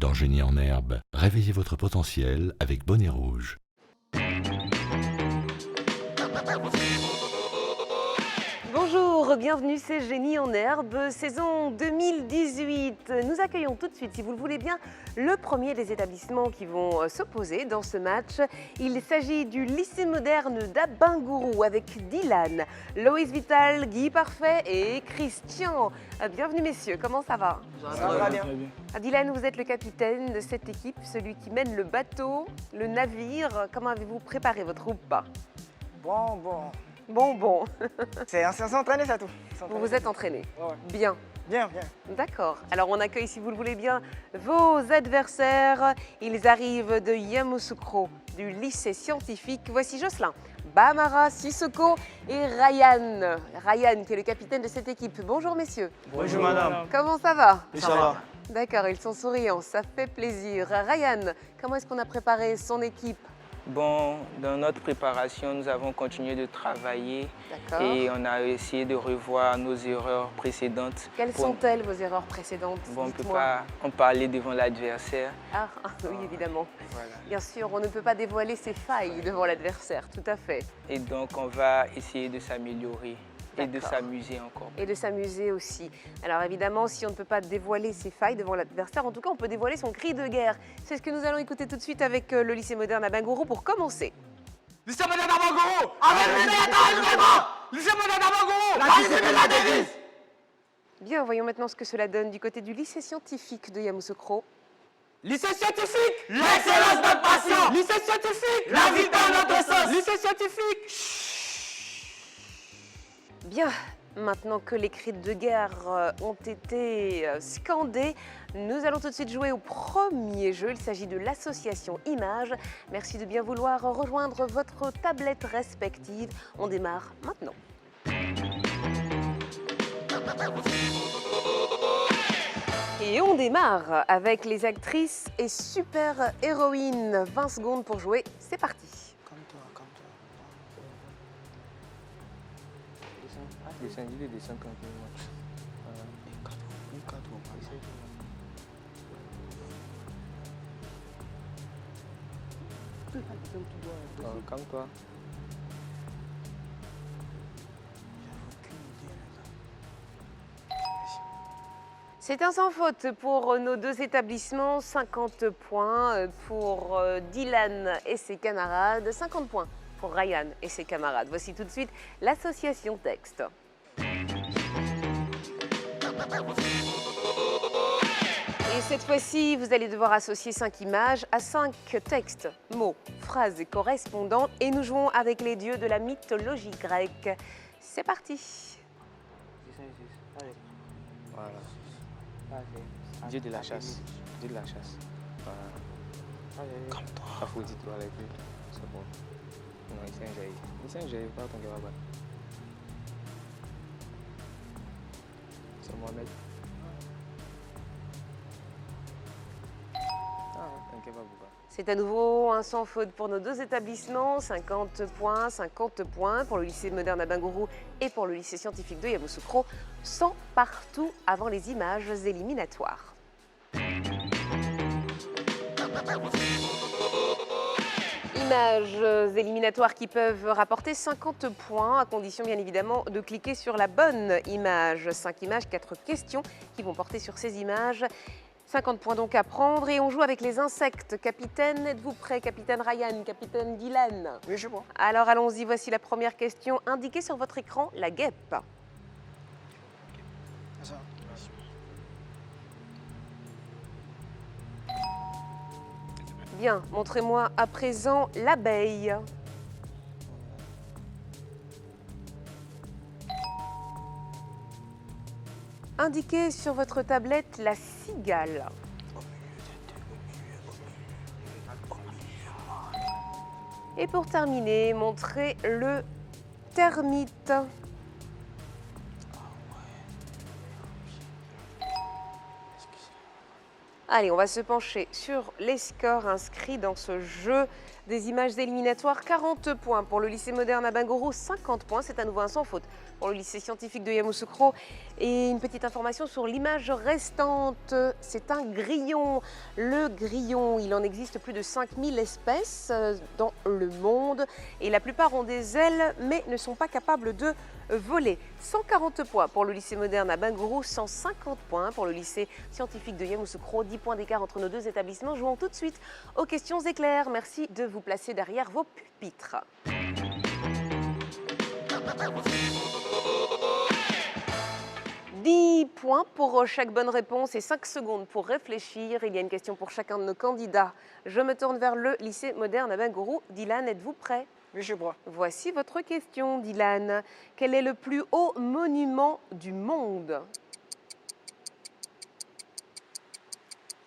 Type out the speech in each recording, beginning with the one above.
Dans Génie en herbe, réveillez votre potentiel avec Bonnet Rouge. Bonjour, bienvenue, c'est Génie en herbe, saison 2018. Nous accueillons tout de suite, si vous le voulez bien, le premier des établissements qui vont s'opposer dans ce match. Il s'agit du lycée moderne d'Abingourou avec Dylan, Loïs Vital, Guy Parfait et Christian. Bienvenue messieurs, comment ça va? Ça va bien. Dylan, vous êtes le capitaine de cette équipe, celui qui mène le bateau, le navire. Comment avez-vous préparé votre repas? Bon. C'est s'entraîner, ça tout. Vous vous êtes entraîné. Ouais. Bien. Bien. D'accord. Alors on accueille, si vous le voulez bien, vos adversaires. Ils arrivent de Yamoussoukro, du lycée scientifique. Voici Jocelyn, Bamara, Sissoko et Ryan. Ryan, qui est le capitaine de cette équipe. Bonjour messieurs. Bonjour madame. Comment ça va? Ça va. D'accord, ils sont souriants, ça fait plaisir. Ryan, comment est-ce qu'on a préparé son équipe? Bon, dans notre préparation, nous avons continué de travailler D'accord. et on a essayé de revoir nos erreurs précédentes. Quelles sont-elles vos erreurs précédentes? Bon, on ne peut Dites-moi. pas en parler devant l'adversaire. Ah, oui, évidemment. Voilà. Bien sûr, on ne peut pas dévoiler ses failles devant l'adversaire, tout à fait. Et donc, on va essayer de s'améliorer et de D'accord. s'amuser encore. Et de s'amuser aussi. Alors évidemment, si on ne peut pas dévoiler ses failles devant l'adversaire, en tout cas, on peut dévoiler son cri de guerre. C'est ce que nous allons écouter tout de suite avec le lycée moderne Abingourou pour commencer. Lycée moderne d'Abingourou, avec le nouvellement. Lycée moderne d'Abingourou, la lycée de la devise. Bien, voyons maintenant ce que cela donne du côté du lycée scientifique de Yamoussoukro. Lycée scientifique, l'excellence notre passion. Lycée scientifique, la vie dans notre sens. Lycée scientifique. Bien, maintenant que les cris de guerre ont été scandés, nous allons tout de suite jouer au premier jeu. Il s'agit de l'association Images. Merci de bien vouloir rejoindre votre tablette respective. On démarre maintenant. Et on démarre avec les actrices et super-héroïnes. 20 secondes pour jouer, c'est parti. Descends quand tu marches. Calme-toi. C'est un sans faute pour nos deux établissements, 50 points pour Dylan et ses camarades, 50 points pour Ryan et ses camarades. Voici tout de suite l'association texte. Et cette fois-ci, vous allez devoir associer 5 images à 5 textes, mots, phrases correspondantes et nous jouons avec les dieux de la mythologie grecque. C'est parti. Voilà. Dieu de la chasse. Dieu de la chasse. Voilà. Comme toi. Aphrodite-toi avec lui. C'est bon. Non, il s'est enjaillé. Il s'est enjaillé, pas ton gars. C'est Mohamed. Ah, t'inquiète pas, Bouba. C'est à nouveau un sans faute pour nos deux établissements, 50 points pour le lycée moderne Abingourou et pour le lycée scientifique de Yamoussoukro, 100 partout avant les images éliminatoires. Images éliminatoires qui peuvent rapporter 50 points, à condition bien évidemment de cliquer sur la bonne image. 5 images, 4 questions qui vont porter sur ces images. 50 points donc à prendre et on joue avec les insectes. Capitaine, êtes-vous prêt? Capitaine Ryan, capitaine Dylan? Oui, je suis bon. Alors allons-y, voici la première question. Indiquez sur votre écran la guêpe. Bien, montrez-moi à présent l'abeille. Indiquez sur votre tablette la cigale. Et pour terminer, montrez le termite. Allez, on va se pencher sur les scores inscrits dans ce jeu des images éliminatoires, 40 points. Pour le lycée moderne à Bingoro, 50 points. C'est à nouveau un sans faute pour le lycée scientifique de Yamoussoukro. Et une petite information sur l'image restante. C'est un grillon. Le grillon, il en existe plus de 5000 espèces dans le monde. Et la plupart ont des ailes, mais ne sont pas capables de voler. 140 points pour le lycée moderne à Bingoro, 150 points pour le lycée scientifique de Yamoussoukro. 10 points d'écart entre nos deux établissements. Jouons tout de suite aux questions éclairs. Merci de vous placer derrière vos pupitres. « 10 points pour chaque bonne réponse et 5 secondes pour réfléchir. Il y a une question pour chacun de nos candidats. Je me tourne vers le lycée moderne à Bingoro. Dylan, êtes-vous prêt? Oui, je suis prêt. Voici votre question, Dylan. Quel est le plus haut monument du monde?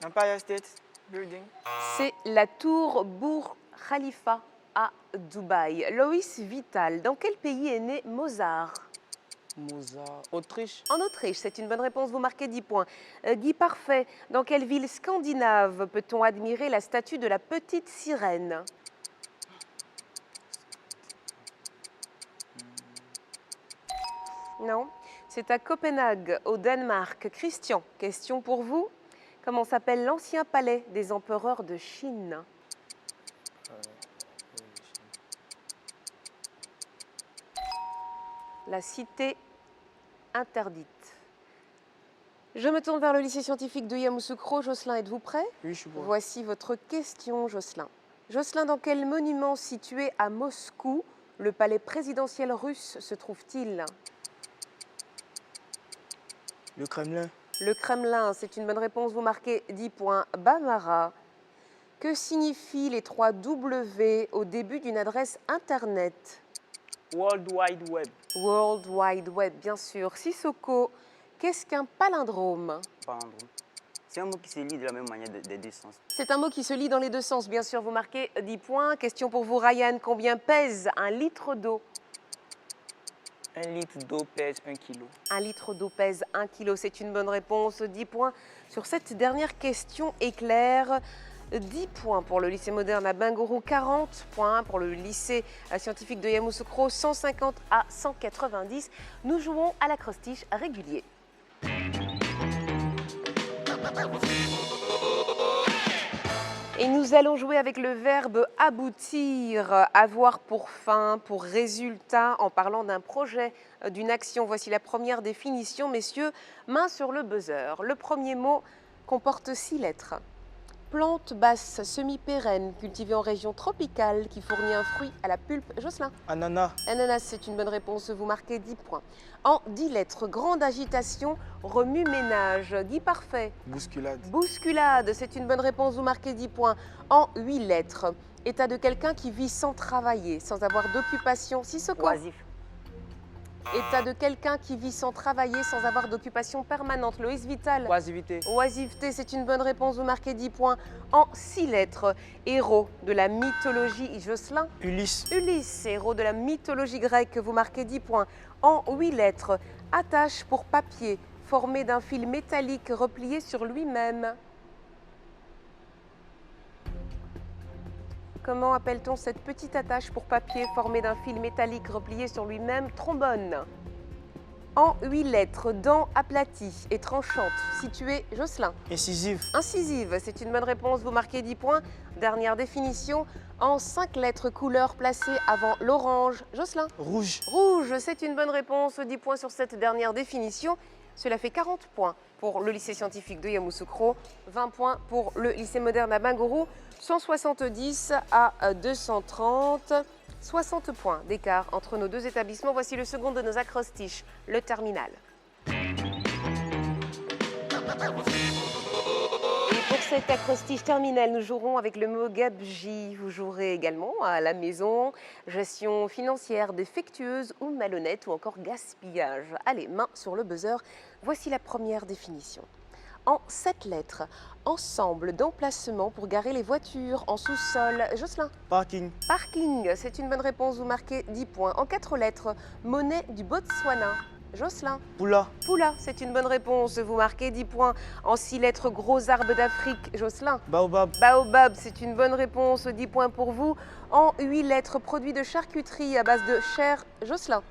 Empire State Building. C'est la tour Burj Khalifa à Dubaï. Loïs Vital, dans quel pays est né Mozart? Mozart, Autriche. En Autriche, c'est une bonne réponse, vous marquez 10 points. Guy Parfait, dans quelle ville scandinave peut-on admirer la statue de la petite sirène? Non, c'est à Copenhague, au Danemark. Christian, question pour vous. Comment s'appelle l'ancien palais des empereurs de Chine? La cité interdite. Je me tourne vers le lycée scientifique de Yamoussoukro. Jocelyn, êtes-vous prêt? Oui, je suis prêt. Voici votre question, Jocelyn. Jocelyn, dans quel monument situé à Moscou le palais présidentiel russe se trouve-t-il? Le Kremlin. Le Kremlin, c'est une bonne réponse, vous marquez 10 points. Bamara, que signifient les 3 W au début d'une adresse Internet? World Wide Web. World Wide Web, bien sûr. Sissoko, qu'est-ce qu'un palindrome? Palindrome. C'est un mot qui se lit de la même manière des deux sens. C'est un mot qui se lit dans les deux sens, bien sûr. Vous marquez 10 points. Question pour vous, Ryan. Combien pèse un litre d'eau? 1 litre d'eau pèse 1 kilo. 1 litre d'eau pèse 1 kilo. C'est une bonne réponse. 10 points sur cette dernière question éclair. 10 points pour le lycée moderne à Bingoro, 40 points pour le lycée scientifique de Yamoussoukro, 150 à 190. Nous jouons à l'acrostiche régulier. Et nous allons jouer avec le verbe aboutir, avoir pour fin, pour résultat, en parlant d'un projet, d'une action. Voici la première définition, messieurs, main sur le buzzer. Le premier mot comporte 6 lettres. Plante basse, semi-pérenne, cultivée en région tropicale, qui fournit un fruit à la pulpe. Jocelyn? Ananas. Ananas, c'est une bonne réponse, vous marquez 10 points. En 10 lettres, grande agitation, remue-ménage. Guy Parfait? Bousculade. Bousculade, c'est une bonne réponse, vous marquez 10 points. En 8 lettres, état de quelqu'un qui vit sans travailler, sans avoir d'occupation. Sissoko? Oisif. État de quelqu'un qui vit sans travailler, sans avoir d'occupation permanente. Loïs Vital? Oisiveté. Oisiveté, c'est une bonne réponse, vous marquez 10 points. En 6 lettres, héros de la mythologie. Jocelyn? Ulysse. Ulysse, héros de la mythologie grecque, vous marquez 10 points. En 8 lettres, attache pour papier, formé d'un fil métallique replié sur lui-même. Comment appelle-t-on cette petite attache pour papier formée d'un fil métallique replié sur lui-même? Trombone. En 8 lettres, dents aplaties et tranchantes, situées, Jocelyn? Incisive. Incisive, c'est une bonne réponse, vous marquez 10 points. Dernière définition, en 5 lettres, couleur placée avant l'orange, Jocelyn? Rouge. Rouge, c'est une bonne réponse, 10 points sur cette dernière définition. Cela fait 40 points pour le lycée scientifique de Yamoussoukro, 20 points pour le lycée moderne à Bingoro, 170 à 230, 60 points d'écart entre nos deux établissements. Voici le second de nos acrostiches, le terminal. Et pour cet acrostiche terminal, nous jouerons avec le mot gabegie. Vous jouerez également à la maison, gestion financière défectueuse ou malhonnête ou encore gaspillage. Allez, main sur le buzzer. Voici la première définition. En 7 lettres, ensemble d'emplacements pour garer les voitures en sous-sol. Jocelyn? Parking. Parking, c'est une bonne réponse, vous marquez 10 points. En 4 lettres, monnaie du Botswana. Jocelyn. Poula. Poula, c'est une bonne réponse. Vous marquez 10 points. En 6 lettres, gros arbre d'Afrique. Jocelyn. Baobab. Baobab, c'est une bonne réponse. 10 points pour vous. En 8 lettres, produit de charcuterie à base de chair. Jocelyn.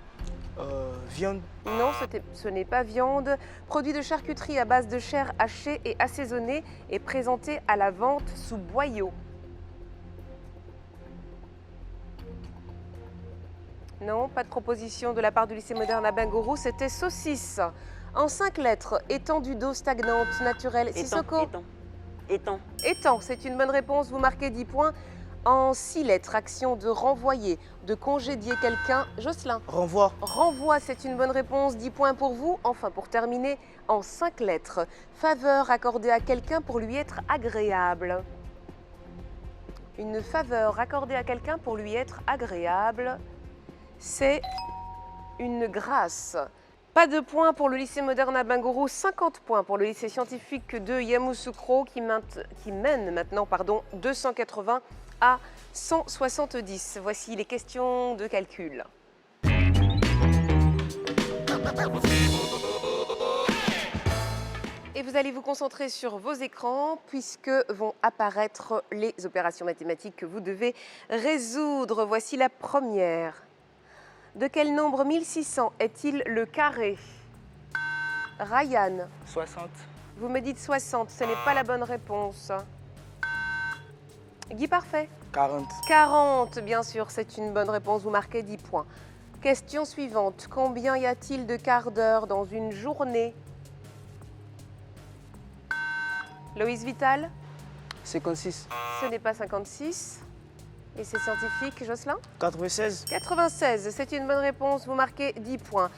Viande. Non, ce n'est pas viande. Produit de charcuterie à base de chair hachée et assaisonnée et présenté à la vente sous boyau. Non, pas de proposition de la part du lycée moderne à Bingourou, c'était saucisse. En 5 lettres, étendue d'eau stagnante, naturelle. Sissoko. Étang, c'est une bonne réponse, vous marquez 10 points. En 6 lettres, action de renvoyer, de congédier quelqu'un. Jocelyn. Renvoi. Renvoi, c'est une bonne réponse, 10 points pour vous. Enfin, pour terminer, en 5 lettres, faveur accordée à quelqu'un pour lui être agréable. Une faveur accordée à quelqu'un pour lui être agréable, c'est une grâce. Pas de points pour le lycée moderne à Bingourou, 50 points pour le lycée scientifique de Yamoussoukro qui mène maintenant 280 à 170. Voici les questions de calcul. Et vous allez vous concentrer sur vos écrans puisque vont apparaître les opérations mathématiques que vous devez résoudre. Voici la première. De quel nombre 1600 est-il le carré? Ryan. 60. Vous me dites 60, ce n'est pas la bonne réponse. Guy Parfait. 40. 40, bien sûr, c'est une bonne réponse. Vous marquez 10 points. Question suivante. Combien y a-t-il de quarts d'heure dans une journée? Loïs Vital. 56. Ce n'est pas 56. Et c'est scientifique, Jocelyn? 96. 96, c'est une bonne réponse. Vous marquez 10 points.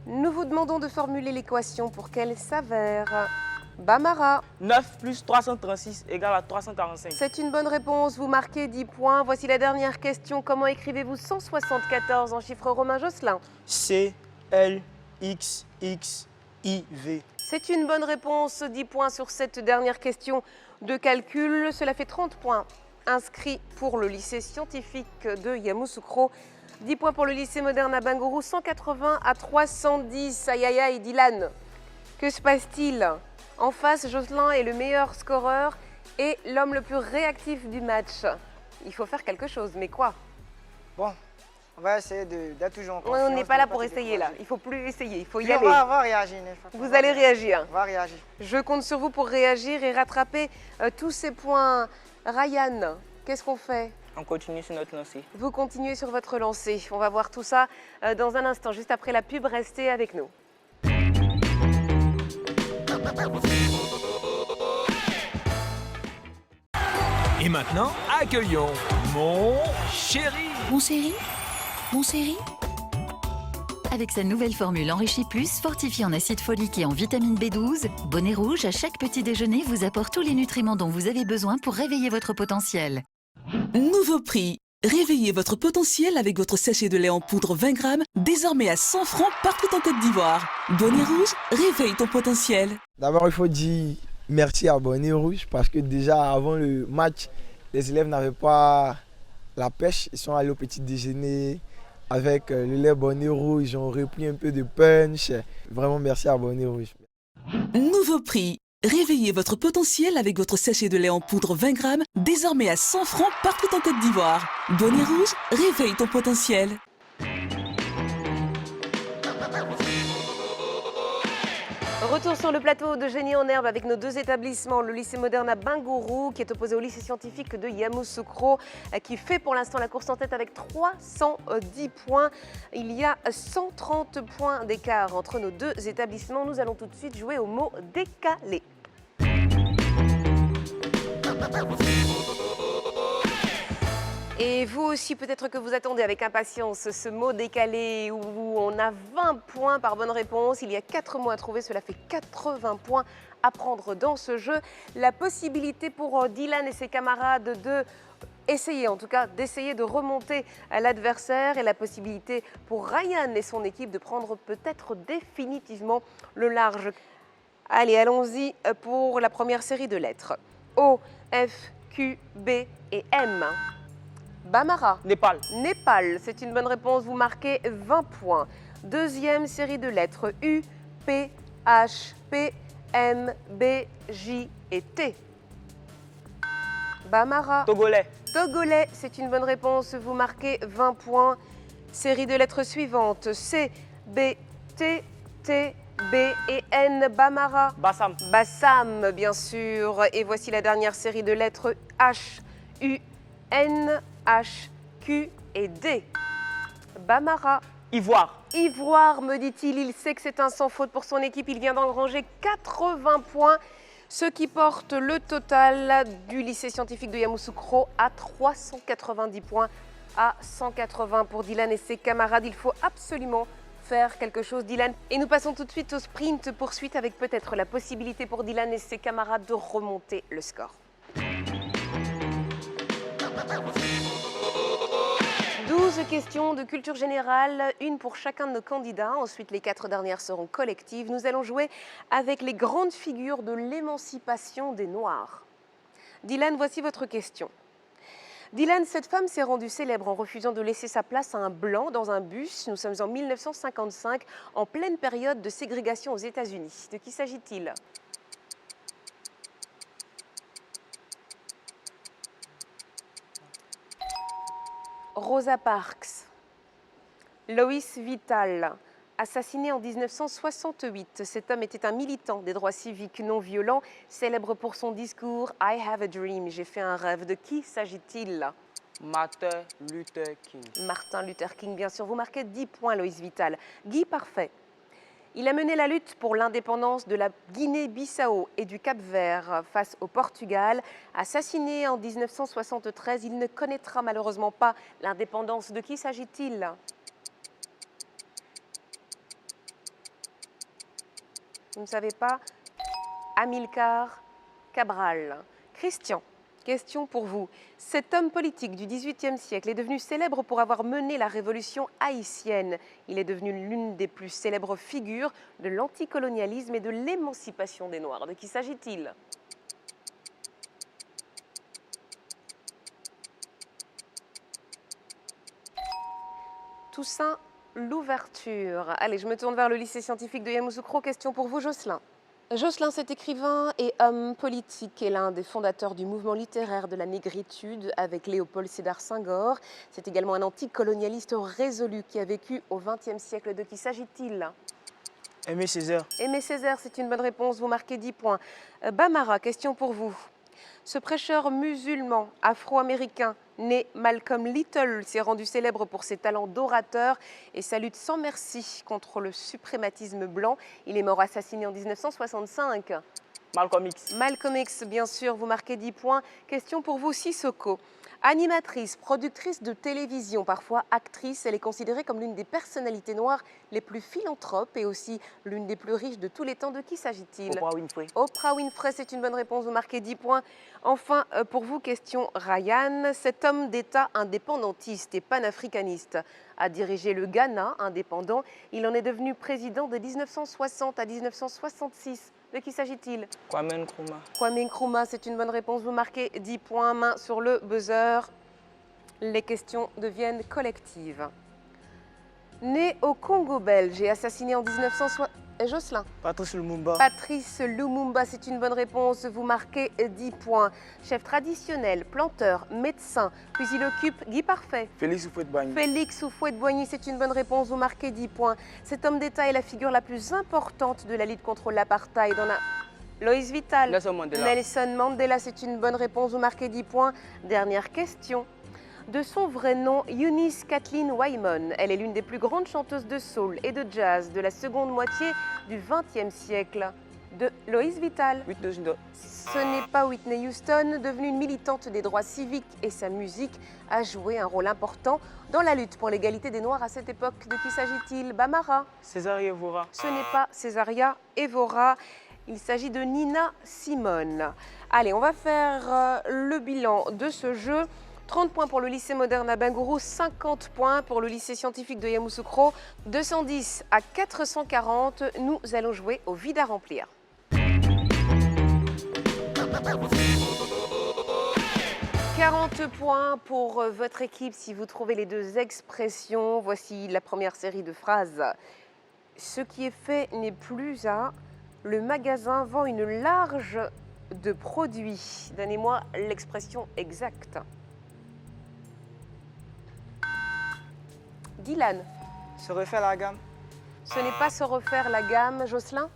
Nous vous demandons de formuler l'équation pour qu'elle s'avère. Bamara. 9 plus 336 égale à 345. C'est une bonne réponse. Vous marquez 10 points. Voici la dernière question. Comment écrivez-vous 174 en chiffres romains, Jocelyn? C, L, X, X, I, V. C'est une bonne réponse. 10 points sur cette dernière question de calcul. Cela fait 30 points inscrits pour le lycée scientifique de Yamoussoukro. 10 points pour le lycée moderne à Bingourou. 180 à 310. Aïe aïe aïe, Dylan. Que se passe-t-il? En face, Jocelyn est le meilleur scoreur et l'homme le plus réactif du match. Il faut faire quelque chose, mais quoi? Bon, on va essayer d'être toujours en On confiance. n'est pas là pour se essayer là. décourager. Il faut plus essayer, il faut y Puis aller. on va réagir. Vous allez réagir. On va réagir. Je compte sur vous pour réagir et rattraper tous ces points. Ryan, qu'est-ce qu'on fait? On continue sur notre lancée. Vous continuez sur votre lancée. On va voir tout ça dans un instant, juste après la pub. Restez avec nous. Et maintenant, accueillons mon chéri. Mon chéri? Mon chéri? Avec sa nouvelle formule Enrichie Plus, fortifiée en acide folique et en vitamine B12, Bonnet Rouge, à chaque petit déjeuner, vous apporte tous les nutriments dont vous avez besoin pour réveiller votre potentiel. Nouveau prix. Réveillez votre potentiel avec votre sachet de lait en poudre 20 grammes, désormais à 100 francs partout en Côte d'Ivoire. Bonnet Rouge, réveille ton potentiel. D'abord, il faut dire merci à Bonnet Rouge parce que déjà avant le match, les élèves n'avaient pas la pêche. Ils sont allés au petit déjeuner avec le lait Bonnet Rouge. Ils ont repris un peu de punch. Vraiment, merci à Bonnet Rouge. Nouveau prix. Réveillez votre potentiel avec votre sachet de lait en poudre 20 grammes, désormais à 100 francs partout en Côte d'Ivoire. Bonnet Rouge, réveille ton potentiel. Retour sur le plateau de Génie en herbe avec nos deux établissements, le lycée moderne à Bingourou qui est opposé au lycée scientifique de Yamoussoukro qui fait pour l'instant la course en tête avec 310 points. Il y a 130 points d'écart entre nos deux établissements. Nous allons tout de suite jouer au mot décalé. Et vous aussi, peut-être que vous attendez avec impatience ce mot décalé où on a 20 points par bonne réponse. Il y a 4 mots à trouver, cela fait 80 points à prendre dans ce jeu. La possibilité pour Dylan et ses camarades d'essayer de remonter à l'adversaire et la possibilité pour Ryan et son équipe de prendre peut-être définitivement le large. Allez, allons-y pour la première série de lettres. O, F, Q, B et M. Bamara. Népal. Népal, c'est une bonne réponse. Vous marquez 20 points. Deuxième série de lettres U, P, H, P, M, B, J et T. Bamara. Togolais. Togolais, c'est une bonne réponse. Vous marquez 20 points. Série de lettres suivantes. C, B, T, T, B et N. Bamara. Bassam. Bassam, bien sûr. Et voici la dernière série de lettres H, U, N, H, Q et D. Bamara. Ivoire. Ivoire, me dit-il. Il sait que c'est un sans faute pour son équipe. Il vient d'engranger 80 points, ce qui porte le total du lycée scientifique de Yamoussoukro à 390 points à 180 pour Dylan et ses camarades. Il faut absolument faire quelque chose, Dylan. Et nous passons tout de suite au sprint poursuite avec peut-être la possibilité pour Dylan et ses camarades de remonter le score. 12 questions de culture générale, une pour chacun de nos candidats. Ensuite, les 4 dernières seront collectives. Nous allons jouer avec les grandes figures de l'émancipation des Noirs. Dylan, voici votre question. Dylan, cette femme s'est rendue célèbre en refusant de laisser sa place à un blanc dans un bus. Nous sommes en 1955, en pleine période de ségrégation aux États-Unis. De qui s'agit-il ? Rosa Parks. Lois Vital. Assassiné en 1968, cet homme était un militant des droits civiques non violents, célèbre pour son discours « I have a dream », j'ai fait un rêve. De qui s'agit-il ? Martin Luther King. Martin Luther King, bien sûr. Vous marquez 10 points, Lois Vital. Guy Parfait. Il a mené la lutte pour l'indépendance de la Guinée-Bissau et du Cap-Vert face au Portugal. Assassiné en 1973, il ne connaîtra malheureusement pas l'indépendance. De qui s'agit-il ? Vous ne savez pas ? Amilcar Cabral. Christian, question pour vous. Cet homme politique du XVIIIe siècle est devenu célèbre pour avoir mené la révolution haïtienne. Il est devenu l'une des plus célèbres figures de l'anticolonialisme et de l'émancipation des Noirs. De qui s'agit-il ? Toussaint Louverture. Allez, je me tourne vers le lycée scientifique de Yamoussoukro. Question pour vous, Jocelyn. Jocelyn, cet écrivain et homme politique est l'un des fondateurs du mouvement littéraire de la négritude avec Léopold Sédar Senghor. C'est également un anticolonialiste résolu qui a vécu au XXe siècle. De qui s'agit-il ? Aimé Césaire. Aimé Césaire, c'est une bonne réponse. Vous marquez 10 points. Bamara, question pour vous. Ce prêcheur musulman afro-américain né Malcolm Little s'est rendu célèbre pour ses talents d'orateur et sa lutte sans merci contre le suprématisme blanc. Il est mort assassiné en 1965. Malcolm X. Malcolm X, bien sûr, vous marquez 10 points. Question pour vous, Sissoko. Animatrice, productrice de télévision, parfois actrice, elle est considérée comme l'une des personnalités noires les plus philanthropes et aussi l'une des plus riches de tous les temps. De qui s'agit-il ? Oprah Winfrey. Oprah Winfrey, c'est une bonne réponse, vous marquez 10 points. Enfin, pour vous, question Ryan. Cet homme d'État indépendantiste et panafricaniste a dirigé le Ghana indépendant. Il en est devenu président de 1960 à 1966. De qui s'agit-il ? Kwame Nkrumah. Kwame Nkrumah, c'est une bonne réponse. Vous marquez 10 points, main sur le buzzer. Les questions deviennent collectives. Né au Congo belge et assassiné en 1960... Jocelyn. Patrice Lumumba. Patrice Lumumba, c'est une bonne réponse. Vous marquez 10 points. Chef traditionnel, planteur, médecin, puis il occupe Guy Parfait. Félix Houphouët-Boigny. Félix Houphouët-Boigny, c'est une bonne réponse. Vous marquez 10 points. Cet homme d'État est la figure la plus importante de la lutte contre l'apartheid. On a Lois Vital. Nelson Mandela. Nelson Mandela, c'est une bonne réponse. Vous marquez 10 points. Dernière question. De son vrai nom, Eunice Kathleen Wyman. Elle est l'une des plus grandes chanteuses de soul et de jazz de la seconde moitié du XXe siècle. De Lois Vital. Whitney Houston. Ce n'est pas Whitney Houston, devenue une militante des droits civiques et sa musique a joué un rôle important dans la lutte pour l'égalité des Noirs à cette époque. De qui s'agit-il ? Bamara. Césaria Evora. Ce n'est pas Césaria Evora. Il s'agit de Nina Simone. Allez, on va faire le bilan de ce jeu. 30 points pour le lycée moderne à Bingourou, 50 points pour le lycée scientifique de Yamoussoukro, 210 à 440. Nous allons jouer au vide à remplir. 30 points pour votre équipe si vous trouvez les deux expressions. Voici la première série de phrases. Ce qui est fait n'est plus à... Le magasin vend une large de produits. Donnez-moi l'expression exacte. Dylan. Se refaire la gamme. Ce n'est pas se refaire la gamme, Jocelyn?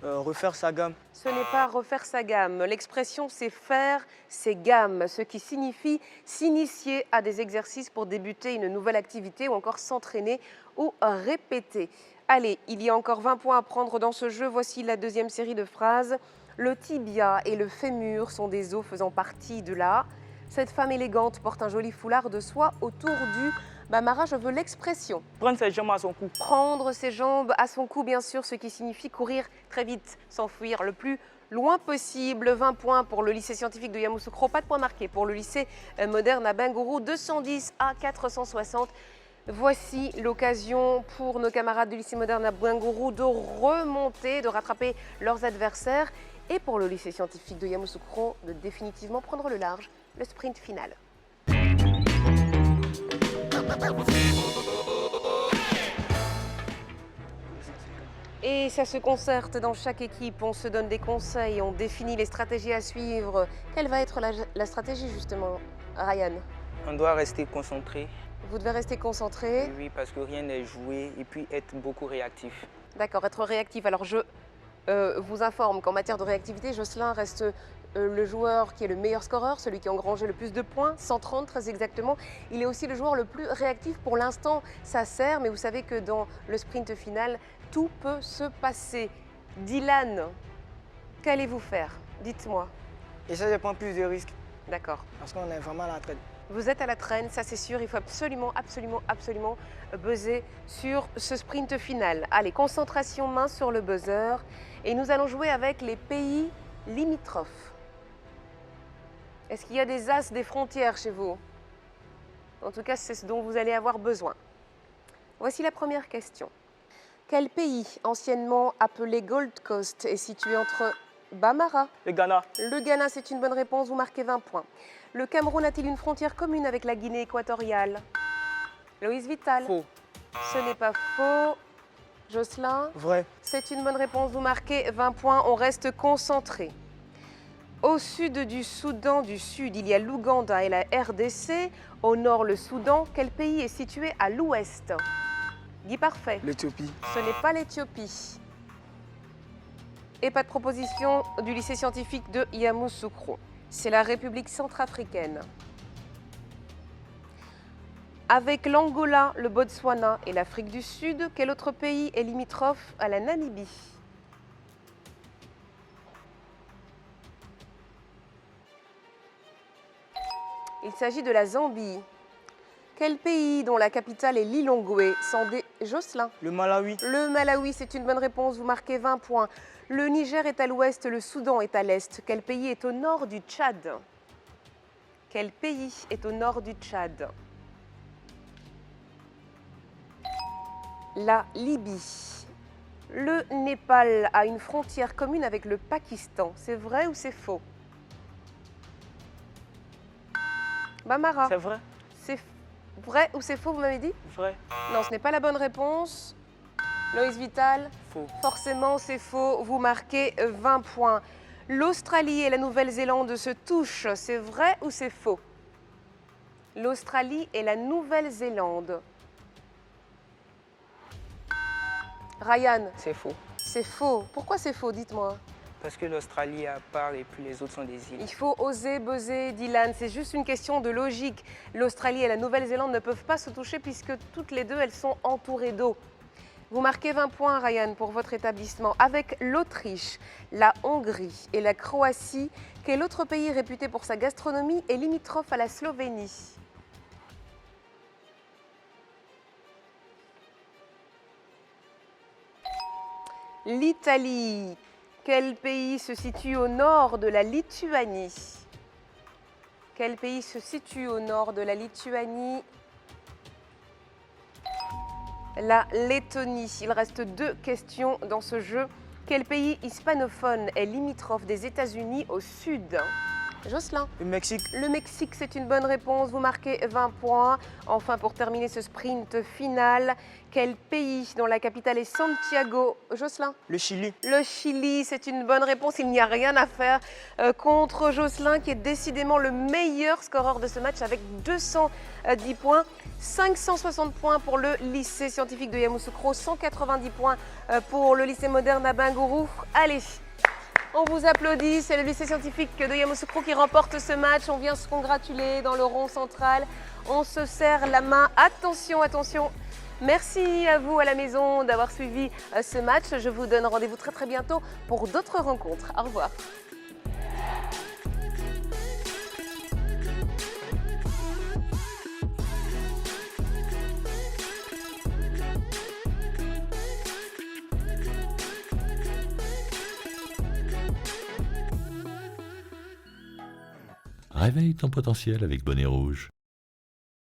Refaire sa gamme. Ce n'est pas refaire sa gamme. L'expression c'est faire ses gammes, ce qui signifie s'initier à des exercices pour débuter une nouvelle activité ou encore s'entraîner ou répéter. Allez, il y a encore 20 points à prendre dans ce jeu. Voici la deuxième série de phrases. Le tibia et le fémur sont des os faisant partie de la... Cette femme élégante porte un joli foulard de soie autour du... Bamara, je veux l'expression. Prendre ses jambes à son cou. Prendre ses jambes à son cou, bien sûr, ce qui signifie courir très vite, s'enfuir le plus loin possible. 20 points pour le lycée scientifique de Yamoussoukro, pas de points marqués pour le lycée moderne à Bingourou, 210 à 460. Voici l'occasion pour nos camarades du lycée moderne à Bingourou de remonter, de rattraper leurs adversaires et pour le lycée scientifique de Yamoussoukro de définitivement prendre le large, le sprint final. Et ça se concerte dans chaque équipe, on se donne des conseils, on définit les stratégies à suivre. Quelle va être la stratégie justement, Ryan? On doit rester concentré. Vous devez rester concentré. Oui, parce que rien n'est joué et puis être beaucoup réactif. D'accord, être réactif. Alors je vous informe qu'en matière de réactivité, Jocelyn reste le joueur qui est le meilleur scoreur, celui qui a engrangé le plus de points, 130 très exactement. Il est aussi le joueur le plus réactif. Pour l'instant, ça sert, mais vous savez que dans le sprint final, tout peut se passer. Dylan, qu'allez-vous faire? Dites-moi. Essayer de prendre plus de risques. D'accord. Parce qu'on est vraiment à la traîne. Vous êtes à la traîne, ça c'est sûr. Il faut absolument buzzer sur ce sprint final. Allez, concentration main sur le buzzer. Et nous allons jouer avec les pays limitrophes. Est-ce qu'il y a des as des frontières chez vous? En tout cas, c'est ce dont vous allez avoir besoin. Voici la première question. Quel pays, anciennement appelé Gold Coast, est situé entre Bamara? Le Ghana. Le Ghana, c'est une bonne réponse, vous marquez 20 points. Le Cameroun a-t-il une frontière commune avec la Guinée équatoriale? Loïs Vital. Faux. Ce n'est pas faux. Jocelyn. Vrai. C'est une bonne réponse, vous marquez 20 points, on reste concentré. Au sud du Soudan du Sud, il y a l'Ouganda et la RDC. Au nord, le Soudan. Quel pays est situé à l'ouest? Guy Parfait. L'Éthiopie. Ce n'est pas l'Éthiopie. Et pas de proposition du lycée scientifique de Yamoussoukro. C'est la République centrafricaine. Avec l'Angola, le Botswana et l'Afrique du Sud, quel autre pays est limitrophe à la Namibie? Il s'agit de la Zambie. Quel pays dont la capitale est Lilongwe? Jocelyn. Le Malawi. Le Malawi, c'est une bonne réponse, vous marquez 20 points. Le Niger est à l'ouest, le Soudan est à l'est. Quel pays est au nord du Tchad? Quel pays est au nord du Tchad? La Libye. Le Népal a une frontière commune avec le Pakistan. C'est vrai ou c'est faux? Bamara. C'est vrai. C'est vrai ou c'est faux, vous m'avez dit? Vrai. Non, ce n'est pas la bonne réponse. Loïs Vital. Faux. Forcément, c'est faux. Vous marquez 20 points. L'Australie et la Nouvelle-Zélande se touchent. C'est vrai ou c'est faux? L'Australie et la Nouvelle-Zélande. Ryan. C'est faux. C'est faux. Pourquoi c'est faux, dites-moi? Parce que l'Australie est à part et puis les autres sont des îles. Il faut oser buzzer, Dylan. C'est juste une question de logique. L'Australie et la Nouvelle-Zélande ne peuvent pas se toucher puisque toutes les deux, elles sont entourées d'eau. Vous marquez 20 points, Ryan, pour votre établissement. Avec l'Autriche, la Hongrie et la Croatie, quel autre pays réputé pour sa gastronomie est limitrophe à la Slovénie? L'Italie. Quel pays se situe au nord de la Lituanie? Quel pays se situe au nord de la Lituanie? La Lettonie. Il reste 2 questions dans ce jeu. Quel pays hispanophone est limitrophe des États-Unis au sud? Jocelyn. Le Mexique. Le Mexique, c'est une bonne réponse. Vous marquez 20 points. Enfin, pour terminer ce sprint final, quel pays dont la capitale est Santiago? Jocelyn. Le Chili. Le Chili, c'est une bonne réponse. Il n'y a rien à faire contre Jocelyn, qui est décidément le meilleur scoreur de ce match avec 210 points. 560 points pour le lycée scientifique de Yamoussoukro, 190 points pour le lycée moderne à Bingourou. Allez, on vous applaudit, c'est le lycée scientifique de Yamoussoukro qui remporte ce match. On vient se congratuler dans le rond central. On se serre la main. Attention, attention. Merci à vous à la maison d'avoir suivi ce match. Je vous donne rendez-vous très très bientôt pour d'autres rencontres. Au revoir. Réveille ton potentiel avec Bonnet Rouge.